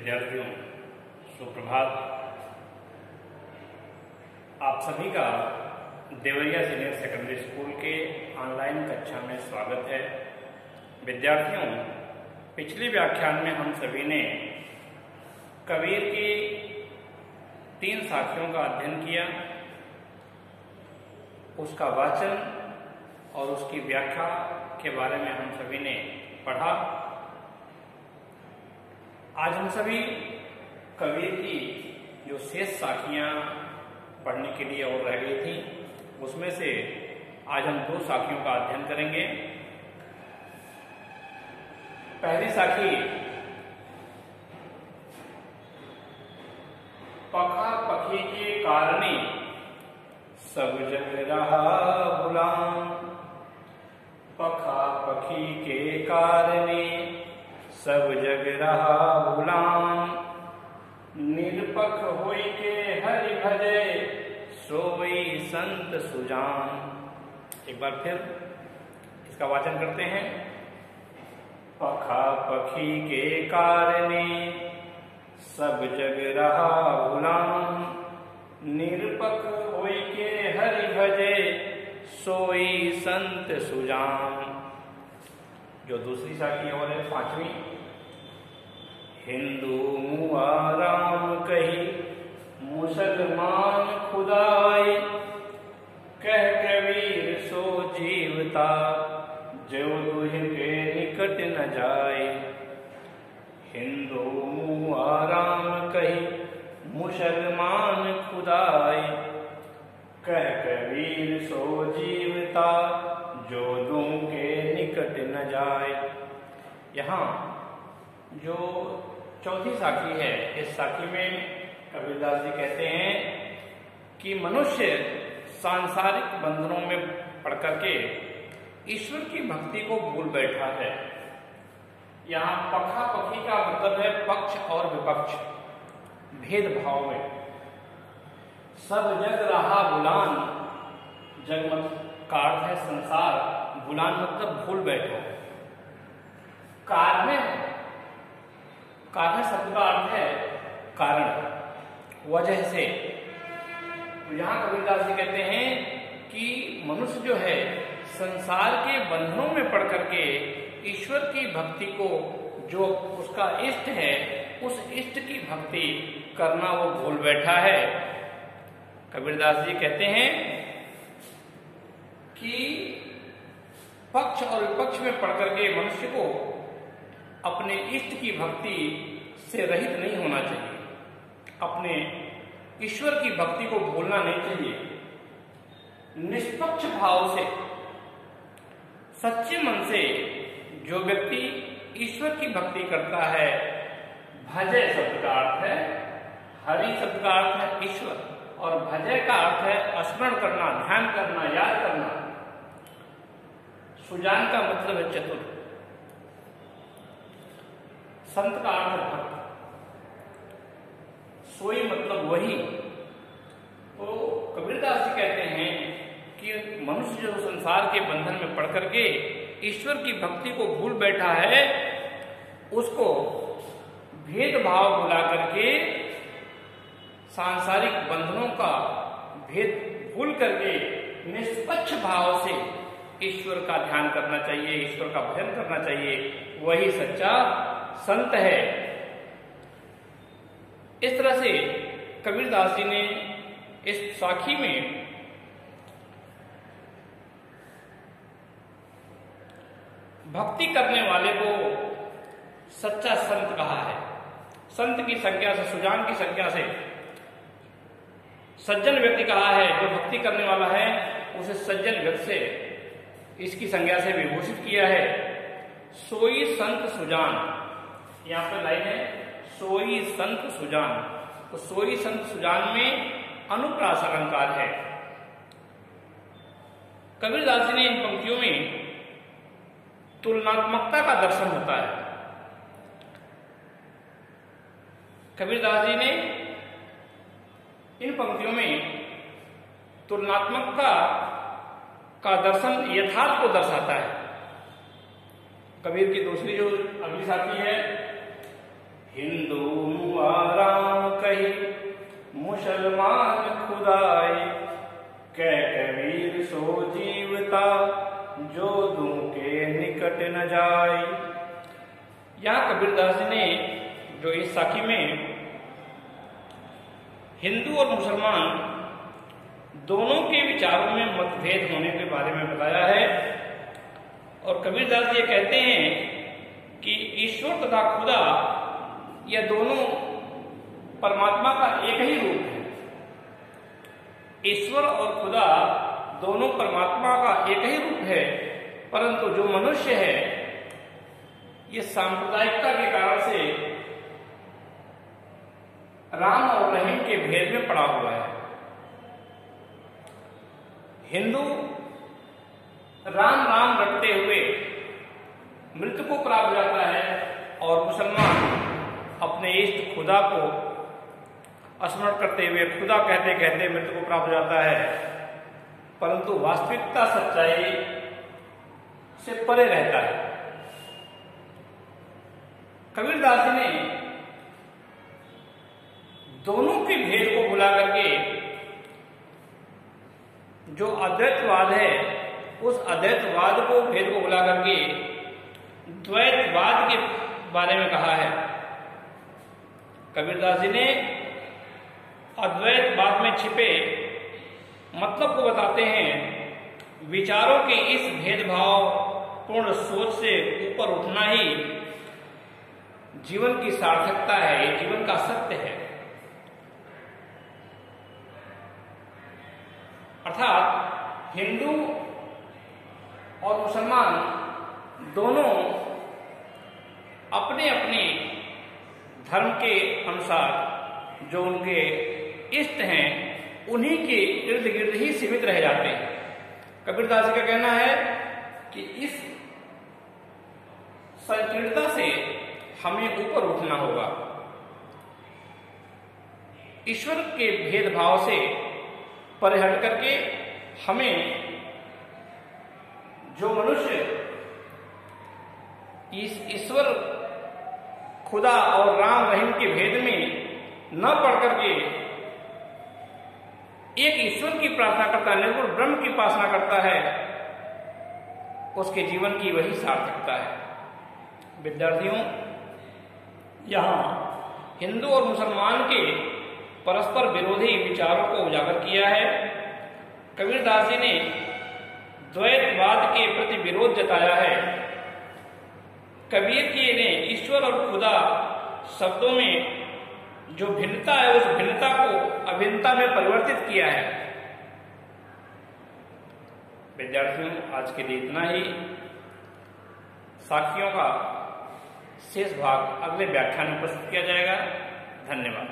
विद्यार्थियों, सुप्रभात। आप सभी का देवरिया सीनियर सेकेंडरी स्कूल के ऑनलाइन कक्षा में स्वागत है। विद्यार्थियों, पिछले व्याख्यान में हम सभी ने कबीर की 3 साखियों का अध्ययन किया, उसका वाचन और उसकी व्याख्या के बारे में हम सभी ने पढ़ा। आज हम सभी कबीर की जो शेष साखियां पढ़ने के लिए और रह गई थी, उसमें से आज हम 2 साखियों का अध्ययन करेंगे। पहली साखी पखा पखी के कारणे सब जग रहा गुलाम। पखा पखी के कारणे सब जग रहा गुलाम। निरपख होई के हरि भजे सोई संत सुजान। एक बार फिर इसका वाचन करते हैं। पखा पखी के कारणे सब जग रहा गुलाम। निरपख होई के हरि भजे सोई संत सुजान। जो दूसरी साखी और है 5वीं। हिंदू मुआ राम कही मुसलमान खुदाई। कह कबीर सो जीवता जो दुह के निकट न जाए। हिंदू मुआ राम कही मुसलमान खुदाई। कह कबीर सो जीवता जो दुह के निकट न जाए। यहाँ जो चौथी साखी है, इस साखी में कबीरदास जी कहते हैं कि मनुष्य सांसारिक बंधनों में पड़ करके ईश्वर की भक्ति को भूल बैठा है। यहाँ पखा पखी का मतलब है पक्ष और विपक्ष, भेदभाव में। सब जग रहा गुलाम। जग का अर्थ है संसार, गुलाम मतलब भूल बैठा। कारण शब्द का अर्थ है कारण, वजह से। तो यहाँ कबीरदास जी कहते हैं कि मनुष्य जो है संसार के बंधनों में पड़ करके ईश्वर की भक्ति को, जो उसका इष्ट है, उस इष्ट की भक्ति करना वो भूल बैठा है। कबीरदास जी कहते हैं कि पक्ष और विपक्ष में पड़ करके मनुष्य को अपने इष्ट की भक्ति से रहित नहीं होना चाहिए। अपने ईश्वर की भक्ति को भूलना नहीं चाहिए। निष्पक्ष भाव से, सच्चे मन से जो व्यक्ति ईश्वर की भक्ति करता है, भजय शब्द का अर्थ है, हरि शब्द का अर्थ है ईश्वर, और भजय का अर्थ है स्मरण करना, ध्यान करना, याद करना। सुजान का मतलब है चतुर। संत का अर्थ है भक्त। सोई मतलब वही। तो कबीरदास जी कहते हैं कि मनुष्य जो संसार के बंधन में पड़ करके ईश्वर की भक्ति को भूल बैठा है, उसको भेदभाव भुला करके, सांसारिक बंधनों का भेद भूल करके निष्पक्ष भाव से ईश्वर का ध्यान करना चाहिए, ईश्वर का भजन करना चाहिए। वही सच्चा संत है। इस तरह से कबीरदास जी ने इस साखी में भक्ति करने वाले को सच्चा संत कहा है। संत की संज्ञा से, सुजान की संज्ञा से सज्जन व्यक्ति कहा है। जो भक्ति करने वाला है उसे सज्जन व्यक्ति से, इसकी संज्ञा से विभूषित किया है। सोई संत सुजान, यहाँ पे लाइन है सोई संत सुजान। तो सोई संत सुजान में अनुप्रास अलंकार है। कबीरदास जी ने इन पंक्तियों में तुलनात्मकता का दर्शन होता है। कबीरदास जी ने इन पंक्तियों में तुलनात्मकता का दर्शन यथार्थ को दर्शाता है। कबीर की दूसरी जो अगली साखी है, हिंदू मुआ राम कही मुसलमान खुदाई, कह कबीर सो जीवता जो दूं के निकट न जाए। यहाँ कबीरदास जी ने जो इस साखी में हिंदू और मुसलमान दोनों के विचारों में मतभेद होने के बारे में बताया है। और कबीरदास जी कहते हैं कि ईश्वर तथा खुदा यह दोनों परमात्मा का एक ही रूप है। ईश्वर और खुदा दोनों परमात्मा का एक ही रूप है, परंतु जो मनुष्य है ये सांप्रदायिकता के कारण से राम और रहीम के भेद में पड़ा हुआ है। हिंदू राम राम रटते हुए मृत्यु को प्राप्त हो जाता है और मुसलमान अपने इष्ट खुदा को स्मरण करते हुए खुदा कहते कहते मृत्यु को प्राप्त हो जाता है, परंतु वास्तविकता सच्चाई से परे रहता है। कबीरदास जी ने दोनों के भेद को भुला करके जो अद्वैतवाद है उस अद्वैतवाद को भेद को भुला करके द्वैतवाद के बारे में कहा है। कबीरदास जी ने अद्वैतवाद में छिपे मतलब को बताते हैं। विचारों के इस भेदभाव पूर्ण सोच से ऊपर उठना ही जीवन की सार्थकता है, ये जीवन का सत्य है। अर्थात हिंदू और मुसलमान दोनों अपने अपने धर्म के अनुसार जो उनके इष्ट हैं उन्हीं के इर्द गिर्द ही सीमित रह जाते हैं। कबीरदास जी का कहना है कि इस संकीर्णता से हमें ऊपर उठना होगा। ईश्वर के भेदभाव से परे हट करके हमें जो मनुष्य इस ईश्वर खुदा और राम रहीम के भेद में न पढ़ करके एक ईश्वर की प्रार्थना करता है, निर्गुण ब्रह्म की उपासना करता है, उसके जीवन की वही सार्थकता है। विद्यार्थियों, यहाँ हिंदू और मुसलमान के परस्पर विरोधी विचारों को उजागर किया है। कबीरदास जी ने द्वैतवाद के प्रति विरोध जताया है। कबीर जी ने ईश्वर और खुदा शब्दों में जो भिन्नता है उस भिन्नता को अभिन्नता में परिवर्तित किया है। विद्यार्थियों, आज के लिए इतना ही। साखियों का शेष भाग अगले व्याख्यान में प्रस्तुत किया जाएगा। धन्यवाद।